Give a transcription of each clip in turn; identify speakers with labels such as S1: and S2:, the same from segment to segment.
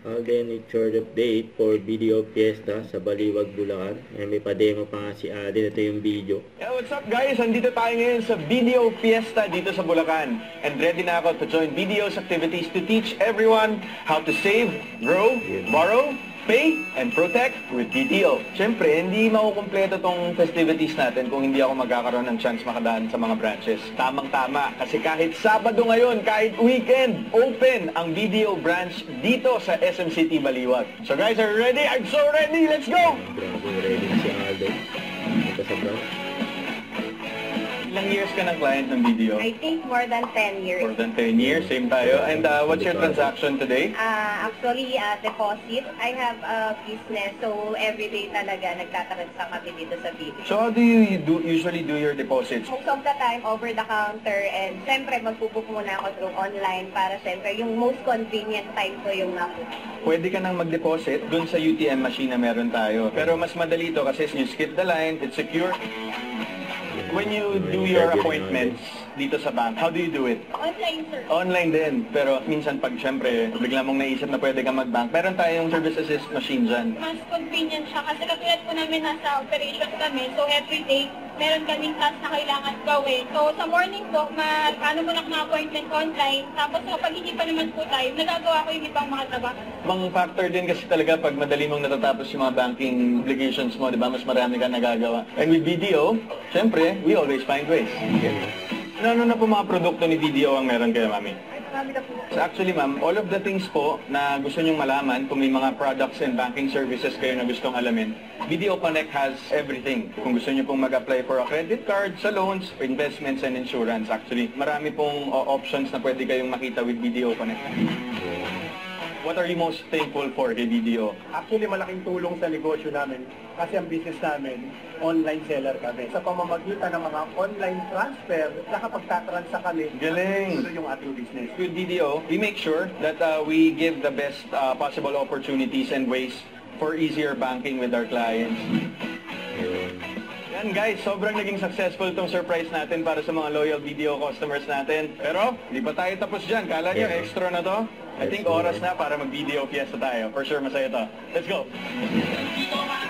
S1: Again, it's short update for Video Fiesta sa Baliwag, Bulacan. May pa-demo pa nga si Alden. Ito yung video.
S2: Yeah, what's up guys? Andito tayo ngayon sa Video Fiesta dito sa Bulacan. And ready na ako to join videos activities to teach everyone how to save, grow, borrow, pay, and protect with BDO. Siyempre, hindi makukumpleto tong festivities natin kung hindi ako magkakaroon ng chance makadaan sa mga branches. Tamang-tama, kasi kahit Sabado ngayon, kahit weekend, open ang BDO branch dito sa SM City, Baliwag. So guys, are you ready? I'm so ready! Let's go!
S1: Grabe, ready na si Alden. Ito sa branch.
S2: Ilang years ka ng client ng BDO?
S3: I think more than 10 years.
S2: More than 10 years, same tayo. And what's your transaction today?
S3: Actually, deposit. I have a business, so everyday talaga nagtatransact kami dito sa video.
S2: So how do you usually do your deposits?
S3: Most of the time, over the counter, and siyempre magpupuk muna ako through online para siyempre yung most convenient time ko yung naku.
S2: Pwede ka nang mag-deposit dun sa UTM machine na meron tayo. Pero mas madali to kasi you skip the line, it's secure. When you do your appointments dito sa bank, how do you do it?
S3: Online, sir.
S2: Online din. Pero minsan pag syempre, bigla mong naisip na pwede kang mag-bank, meron tayong service assist machine dyan.
S4: Mas convenient siya kasi katulad po namin nasa operation kami. So everyday, meron kaming task na kailangan gawin. So sa morning po, ano mo na appointment online. Tapos kapag hindi pa naman po tayo, nagagawa ko yung ibang mga trabaho.
S2: Mang factor din kasi talaga pag madali mong natatapos yung mga banking obligations mo, di ba? Mas marami kang nagagawa. And with BDO, syempre, we always find ways. Ano na po mga produkto ni BDO ang meron kayo, Mami? So actually, ma'am, all of the things po na gusto nyong malaman, kung may mga products and banking services kayo na gustong alamin, BDO Connect has everything. Kung gusto nyo pong mag-apply for a credit card, sa loans, for investments and insurance, actually, marami pong options na pwede kayong makita with BDO Connect. What are you most thankful for kay BDO?
S5: Actually, malaking tulong sa negosyo namin kasi ang business namin, online seller kami. Sa pamamagitan ng mga online transfer, nakapagtatransa kami.
S2: Galing!
S5: Ito yung ating business.
S2: With BDO, we make sure that we give the best possible opportunities and ways for easier banking with our clients. Yan guys, sobrang naging successful tong surprise natin para sa mga loyal BDO customers natin. Pero, di pa tayo tapos dyan. Kala nyo, extra na to? I think oras na para mag-BDO Fiesta tayo. For sure, masaya to. Let's go!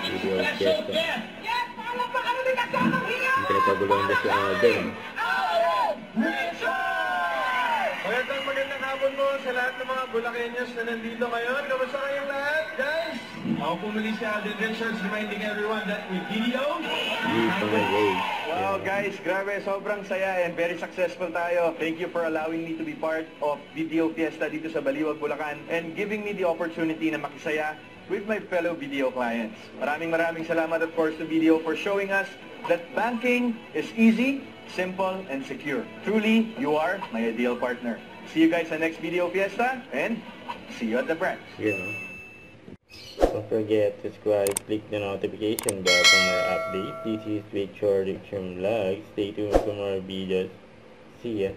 S1: Video Fiesta. Ang pinagpaguluhan na si Alden.
S2: Magandang hapon mo sa lahat ng mga Bulakenyos na nandito ngayon. Kamusta kayong lahat, guys? Ako po muli si Alden Richards, reminding everyone that with BDO, wow guys, grabe, sobrang saya and very successful tayo. Thank you for allowing me to be part of BDO Fiesta dito sa Baliwag, Bulacan and giving me the opportunity na makisaya with my fellow BDO clients. Maraming salamat of course to BDO for showing us that banking is easy, simple, and secure. Truly, you are my ideal partner. See you guys sa next BDO Fiesta and see you at the branch.
S1: Don't forget to subscribe, click the notification bell for more updates. This is Victor Vlog. Stay tuned for more videos. See ya.